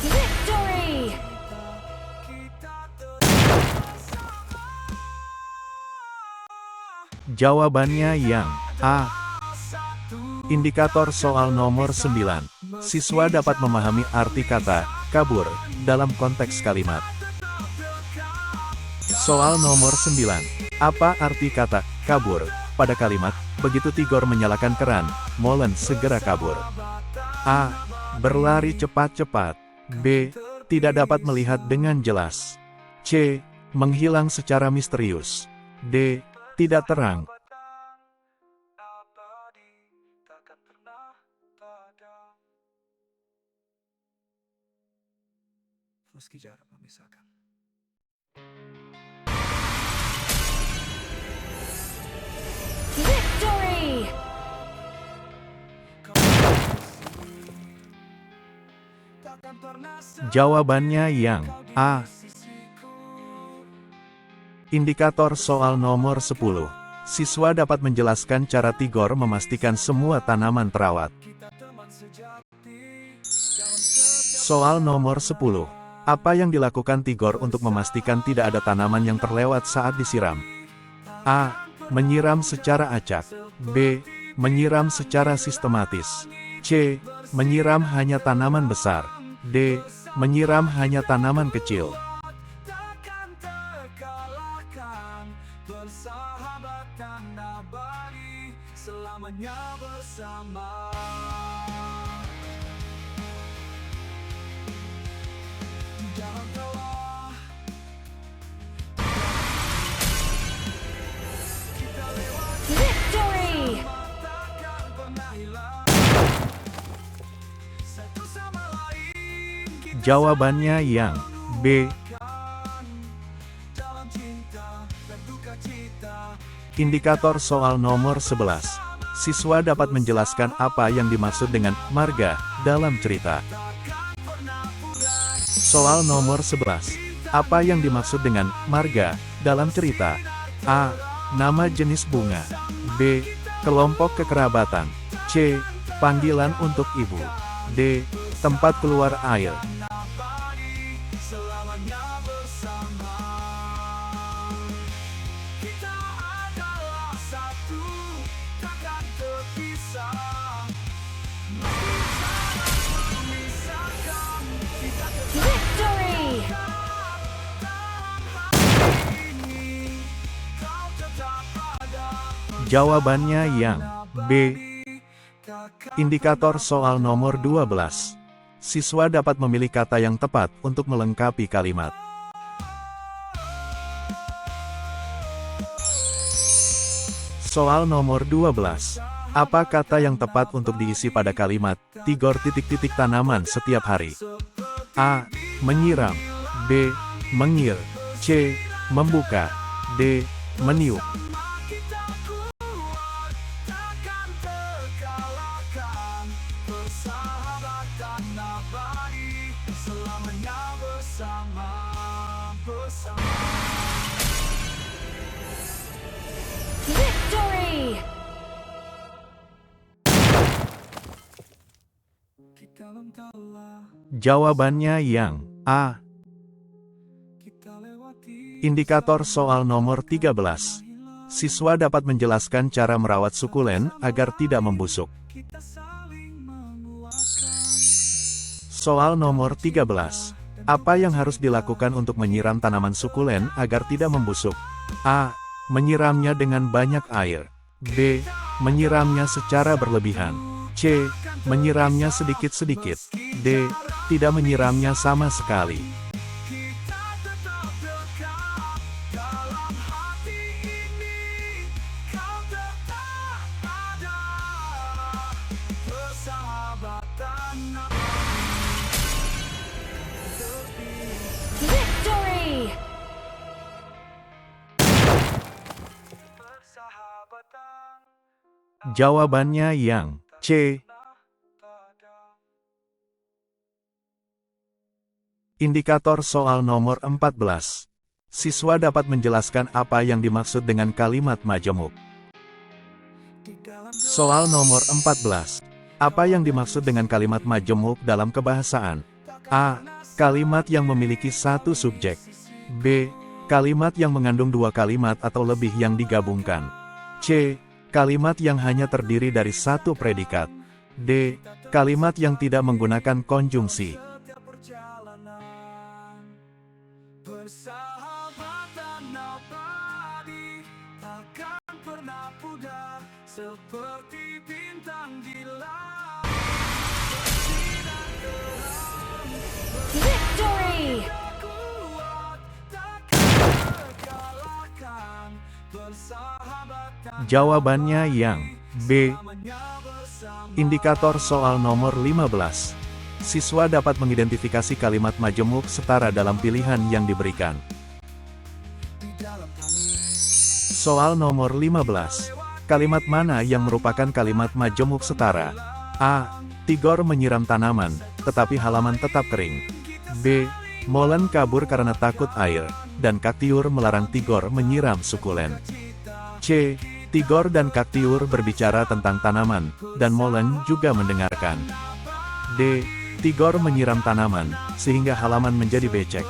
Victory! kita tetap bersama. Jawabannya yang A. Satu Indikator soal nomor 9. Siswa dapat memahami arti kata kabur dalam konteks kalimat. Soal nomor 9. Apa arti kata kabur pada kalimat begitu Tigor menyalakan keran, molen segera kabur? A. Berlari cepat-cepat. B. Tidak dapat melihat dengan jelas. C. Menghilang secara misterius. D. Tidak terang. Abadi takkan pernah padam. Meski jarak memisahkan. Victory! Takkan pernah Jawabannya yang A. sisiku. Indikator soal nomor 10. Siswa dapat menjelaskan cara Tigor memastikan semua tanaman terawat. Kita teman sejati. Soal nomor 10. Apa yang dilakukan Tigor untuk memastikan tidak ada tanaman yang terlewat saat disiram? A. Menyiram secara acak. B. Menyiram secara sistematis. C. Menyiram hanya tanaman besar. D. Menyiram hanya tanaman kecil. Takkan terkalahkan. Persahabatan abadi selamanya bersama. Di dalam telah kita lewat Victory! takkan pernah hilang. Satu sama lain kita Jawabannya yang B. dalam cinta dan duka cita. Indikator soal nomor 11. Siswa dapat menjelaskan apa yang dimaksud dengan marga dalam cerita. Soal nomor 11. Apa yang dimaksud dengan marga dalam cerita? A. Nama jenis bunga. B. Kelompok kekerabatan. C. Panggilan untuk ibu. D. Tempat keluar air. Abadi selamanya bersama. Kita adalah satu, takkan terpisah. Meski jarak memisahkan, kita tetap Victory! ini. Kau tetap ada. Jawabannya yang B. Takkan Indikator soal nomor 12. Siswa dapat memilih kata yang tepat untuk melengkapi kalimat. Soal nomor 12. Apa kata yang tepat untuk diisi pada kalimat Tigor titik-titik tanaman setiap hari? A. Menyiram. B. Mengir. C. Membuka. D. Meniup. kita kuat, takkan terkalahkan. Persahabatan abadi selamanya bersama. Victory! Kita lentala, Jawabannya yang A. kita lewati. Indikator soal nomor 13. Siswa dapat menjelaskan cara merawat sukulen agar tidak membusuk. Kita saling menguatkan. Soal nomor 13. Apa yang harus dilakukan untuk menyiram tanaman sukulen agar tidak membusuk? A. Menyiramnya dengan banyak air. B. Menyiramnya secara berlebihan. C. Menyiramnya sedikit-sedikit. D. Tidak menyiramnya sama sekali. Kita tetap dekat dalam hati ini. Kau tetap ada. Persahabatan Victory! persahabatan Jawabannya yang C. Indikator soal nomor 14. Siswa dapat menjelaskan apa yang dimaksud dengan kalimat majemuk. di dalam Soal nomor 14. Apa yang dimaksud dengan kalimat majemuk dalam kebahasaan? A. Kalimat yang memiliki satu subjek. B. Kalimat yang mengandung dua kalimat atau lebih yang digabungkan. C. Kalimat yang hanya terdiri dari satu predikat. D. Kalimat yang tidak menggunakan konjungsi. setiap perjalanan. Persahabatan abadi takkan pernah pudar seperti bintang di langit. Bersinar terang, Victory! kuat, takkan Jawabannya yang B. Indikator soal nomor 15. Siswa dapat mengidentifikasi kalimat majemuk setara dalam pilihan yang diberikan. Soal nomor 15. Kalimat mana yang merupakan kalimat majemuk setara? A. Tigor menyiram tanaman, tetapi halaman tetap kering. B. Molen kabur karena takut air, dan Kaktiur melarang Tigor menyiram sukulen. C. Tigor dan Kaktiur berbicara tentang tanaman, dan Molen juga mendengarkan. D. Tigor menyiram tanaman, sehingga halaman menjadi becek.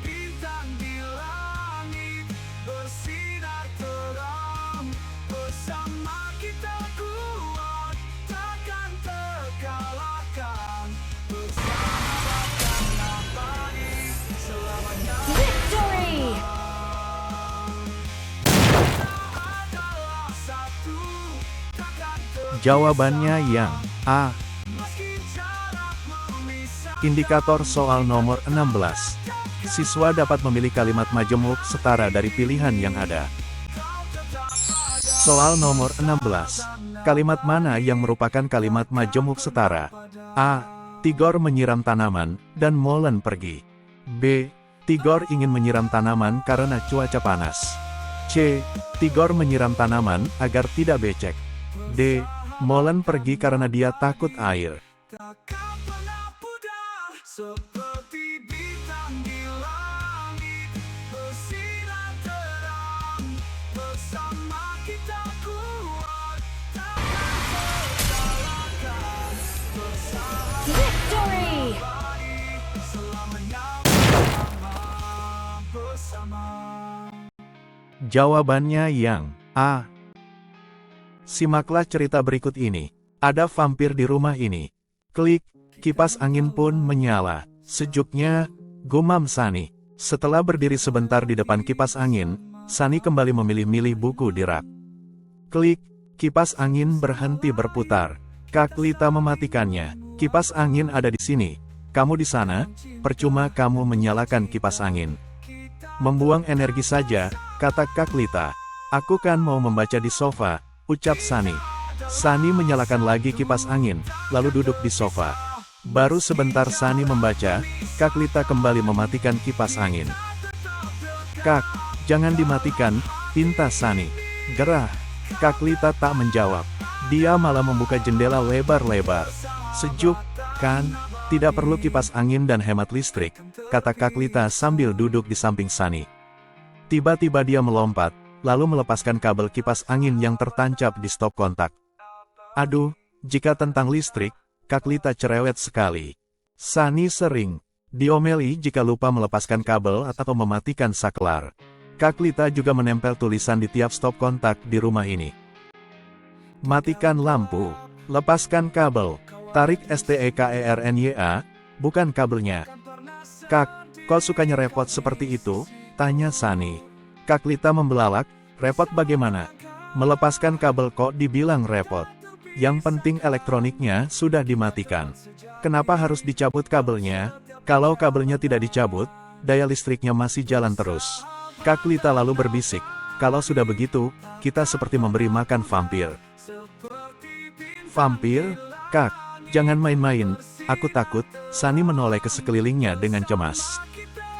Bintang di langit bersinar terang, bersama kita kuat, takkan terkalahkan. Bersama takkan abadi, selamanya Victory! adalah satu, takkan Jawabannya yang A. meski jarak memisah. Indikator soal nomor 16. Siswa dapat memilih kalimat majemuk setara dari pilihan yang ada. Soal nomor 16. Kalimat mana yang merupakan kalimat majemuk setara? A. Tigor menyiram tanaman, dan Molen pergi. B. Tigor ingin menyiram tanaman karena cuaca panas. C. Tigor menyiram tanaman agar tidak becek. D. Molen pergi karena dia takut air. Takkan pernah pudar seperti bintang di langit bersinar terang, bersama kita kuat, takkan terkalahkan. Bersama Victory! selamanya bersama. Jawabannya yang A. Simaklah cerita berikut ini. Ada vampir di rumah ini. Klik, kipas angin pun menyala. Sejuknya, gumam Sani. Setelah berdiri sebentar di depan kipas angin, Sani kembali memilih-milih buku di rak. Klik, kipas angin berhenti berputar. Kak Lita mematikannya. Kipas angin ada di sini. Kamu di sana, percuma kamu menyalakan kipas angin. Membuang energi saja, kata Kak Lita. Aku kan mau membaca di sofa, ucap Sani. Sani menyalakan lagi kipas angin, lalu duduk di sofa. Baru sebentar Sani membaca, Kak Lita kembali mematikan kipas angin. Kak, jangan dimatikan, pinta Sani. Gerah. Kak Lita tak menjawab. Dia malah membuka jendela lebar-lebar. Sejuk, kan? Tidak perlu kipas angin dan hemat listrik, kata Kak Lita sambil duduk di samping Sani. Tiba-tiba dia melompat, lalu melepaskan kabel kipas angin yang tertancap di stop kontak. Aduh, jika tentang listrik, Kak Lita cerewet sekali. Sani sering diomeli jika lupa melepaskan kabel atau mematikan saklar. Kak Lita juga menempel tulisan di tiap stop kontak di rumah ini. Matikan lampu, lepaskan kabel, tarik STEKERNYA, bukan kabelnya. Kak, kok sukanya repot seperti itu? Tanya Sani. Kak Lita membelalak, repot bagaimana? Melepaskan kabel kok dibilang repot? Yang penting elektroniknya sudah dimatikan. Kenapa harus dicabut kabelnya? Kalau kabelnya tidak dicabut, daya listriknya masih jalan terus. Kak Lita lalu berbisik, kalau sudah begitu, kita seperti memberi makan vampir. Vampir? Kak, jangan main-main, aku takut. Sani menoleh ke sekelilingnya dengan cemas.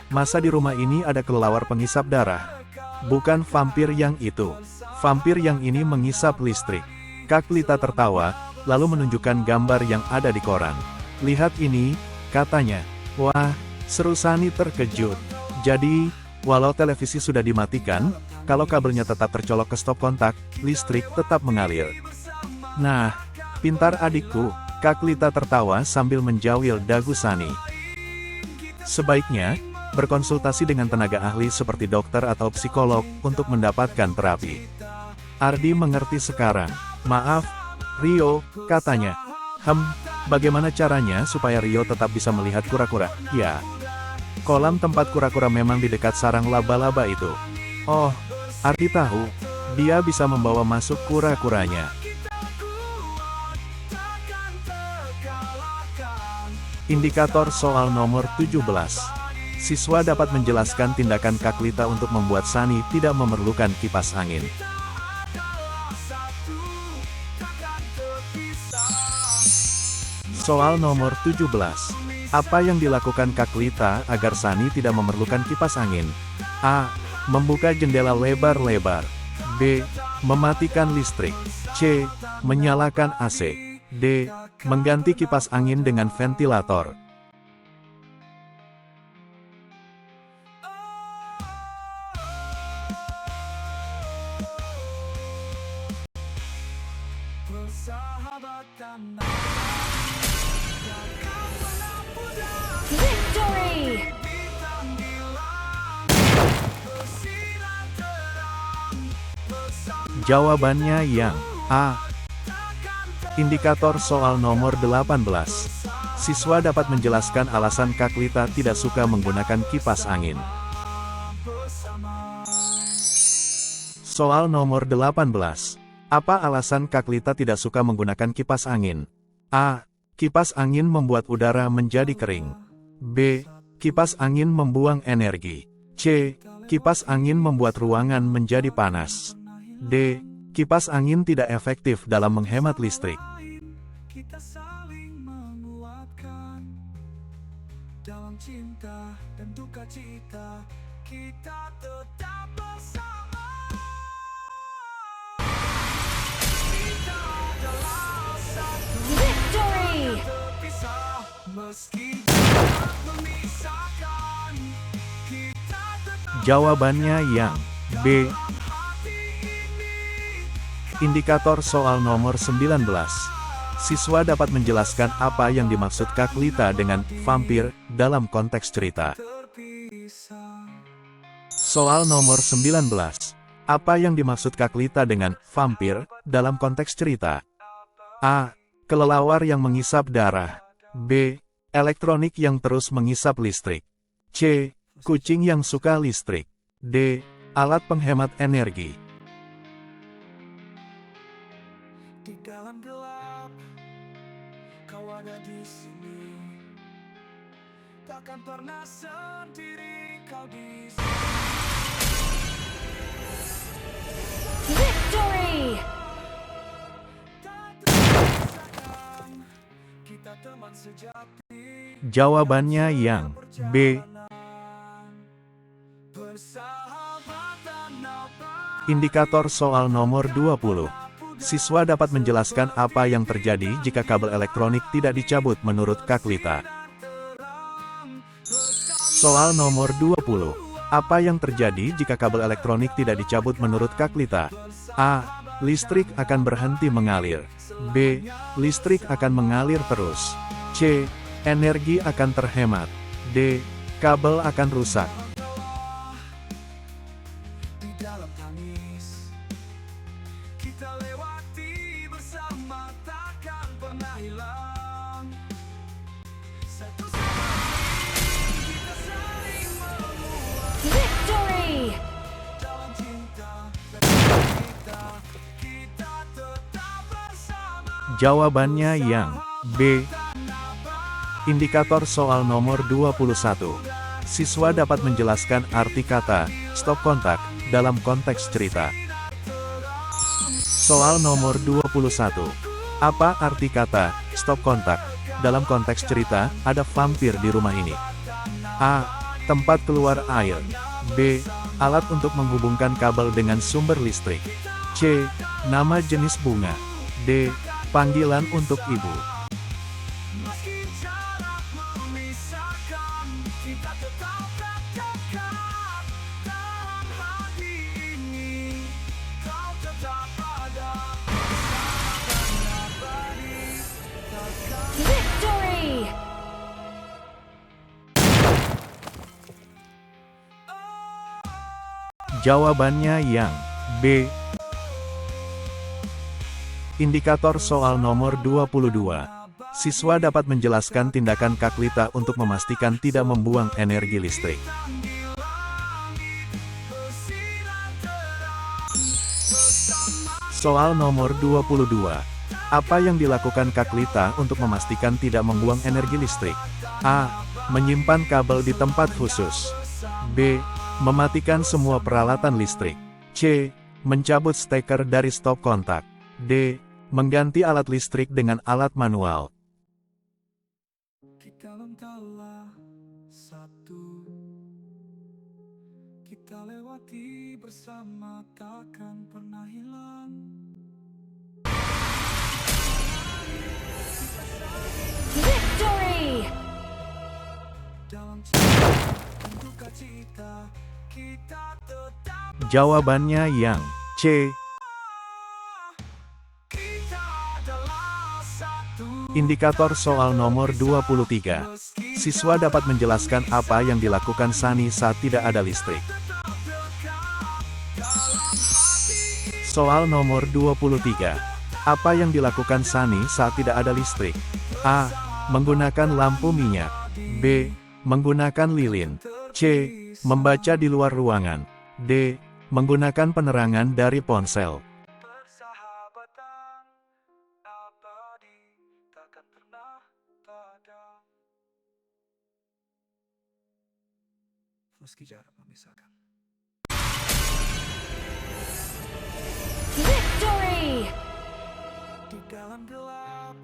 Masa di rumah ini ada kelelawar penghisap darah? Bukan vampir yang itu. Vampir yang ini menghisap listrik. Kak Lita tertawa, lalu menunjukkan gambar yang ada di koran. Lihat ini, katanya. Wah, seru. Sani terkejut. Jadi, walau televisi sudah dimatikan, kalau kabelnya tetap tercolok ke stop kontak, listrik tetap mengalir. Nah, pintar adikku, Kak Lita tertawa sambil menjawil dagu Sani. Sebaiknya, berkonsultasi dengan tenaga ahli seperti dokter atau psikolog untuk mendapatkan terapi. Ardi mengerti sekarang. Maaf, Rio, katanya. Bagaimana caranya supaya Rio tetap bisa melihat kura-kura? Ya. Kolam tempat kura-kura memang di dekat sarang laba-laba itu. Oh, Ardi tahu. Dia bisa membawa masuk kura-kuranya. Indikator soal nomor 17. Siswa dapat menjelaskan tindakan Kak Lita untuk membuat Sunny tidak memerlukan kipas angin. Soal nomor 17. Apa yang dilakukan Kak Lita agar Sunny tidak memerlukan kipas angin? A. Membuka jendela lebar-lebar. B. Mematikan listrik. C. Menyalakan AC. D. Mengganti kipas angin dengan ventilator. Persahabatan Victory! bintang hilang, bersinar terang, bersama Jawabannya yang A. Indikator soal nomor 18. Siswa dapat menjelaskan alasan Kak Lita tidak suka menggunakan kipas angin. Soal nomor 18. Apa alasan Kak Lita tidak suka menggunakan kipas angin? A. Kipas angin membuat udara menjadi kering. B. Kipas angin membuang energi. C. Kipas angin membuat ruangan menjadi panas. D. Kipas angin tidak efektif dalam menghemat listrik. kita saling menguatkan dalam cinta dan duka cita, kita tetap bersama. Kita adalah satu Victory! terpisah, meski jarak memisahkan, kita tetap Jawabannya yang B. hati ini. Indikator soal nomor 19. Siswa dapat menjelaskan apa yang dimaksud Kak Lita dengan vampir dalam konteks cerita. Terpisah. Soal nomor 19. Apa yang dimaksud Kak Lita dengan vampir dalam konteks cerita? A. Kelelawar yang mengisap darah. B. Elektronik yang terus mengisap listrik. C. Kucing yang suka listrik. D. Alat penghemat energi. Di dalam gelap, kau ada di sini. Takkan pernah sendiri kau di sini. Victory! Tak terpisahkan, kita teman sejati. Jawabannya yang B. Persahabatan abadi. Indikator soal nomor 20. Siswa dapat menjelaskan apa yang terjadi jika kabel elektronik tidak dicabut menurut Kak Lita. Soal nomor 20. Apa yang terjadi jika kabel elektronik tidak dicabut menurut Kak Lita? A. Listrik akan berhenti mengalir. B. Listrik akan mengalir terus. C. Energi akan terhemat. D. Kabel akan rusak. Di dalam tangis, kita lewati bersama, takkan pernah hilang. Satu sama lain, kita saling menguat Victory! dalam cinta dan kita, kita tetap bersama. Jawabannya yang B. Indikator soal nomor 21. Siswa dapat menjelaskan arti kata stop kontak dalam konteks cerita. Soal nomor 21. Apa arti kata stop kontak dalam konteks cerita ada vampir di rumah ini? A. Tempat keluar air. B. Alat untuk menghubungkan kabel dengan sumber listrik. C. Nama jenis bunga. D. Panggilan untuk ibu. Meski jarak memisahkan, kita tetap dekat. Dalam hati ini, kau tetap ada. Persahabatan abadi, takkan Victory! Jawabannya yang B. Indikator soal nomor 22. Siswa dapat menjelaskan tindakan Kak Lita untuk memastikan tidak membuang energi listrik. Soal nomor 22. Apa yang dilakukan Kak Lita untuk memastikan tidak membuang energi listrik? A. Menyimpan kabel di tempat khusus. B. Mematikan semua peralatan listrik. C. Mencabut steker dari stop kontak. D. Mengganti alat listrik dengan alat manual. Di dalam satu kita lewati bersama, takkan pernah hilang. Victory! Dalam cinta dan duka cita, kita tetap Jawabannya yang C. kita adalah satu. Indikator soal nomor 23. Siswa dapat menjelaskan apa yang dilakukan Sani saat tidak ada listrik. Soal nomor 23. Apa yang dilakukan Sani saat tidak ada listrik? A. Menggunakan lampu minyak. B. Menggunakan lilin. C. Membaca di luar ruangan. D. Menggunakan penerangan dari ponsel. Persahabatan abadi takkan pernah padam. Meski jarak memisahkan. Victory! Di dalam gelap,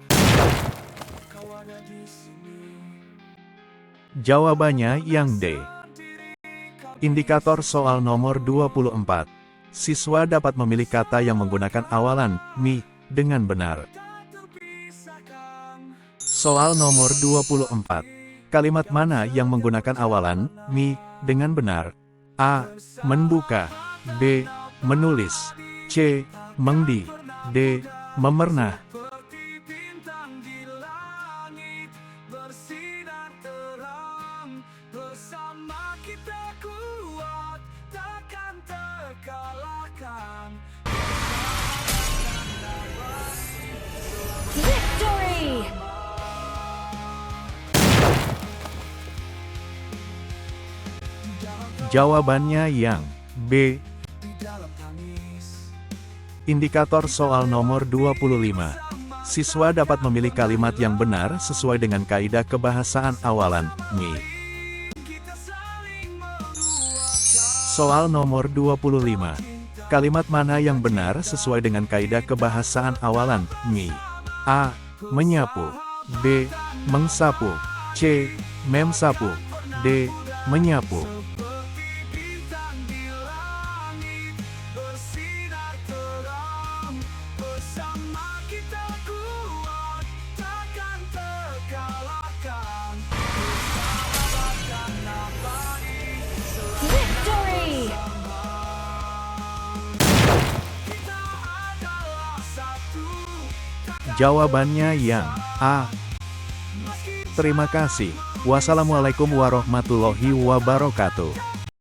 kau ada di sini. Jawabannya yang D. Indikator soal nomor 24. Siswa dapat memilih kata yang menggunakan awalan mi dengan benar. Soal nomor 24. Kalimat mana yang menggunakan awalan mi dengan benar? A. Membuka. B. Menulis. C. Mengdi. D. Memernah. Seperti bintang di langit, bersinar terang. Bersama kita kuat, takkan terkalahkan. Victory! Jawabannya yang B. Di dalam tangis, Indikator soal nomor 25. Siswa dapat memilih kalimat yang benar sesuai dengan kaidah kebahasaan awalan mi. kita saling Soal nomor 25. Kalimat mana yang benar sesuai dengan kaidah kebahasaan awalan mi? A. Menyapu. B. Mengsapu. C. Memsapu. D. Menyapu. seperti bintang di langit, bersinar terang. Bersama kita kuat, takkan terkalahkan. Persahabatan abadi Victory! kita adalah satu. Jawabannya yang A. Terima kasih. Wassalamualaikum warahmatullahi wabarakatuh.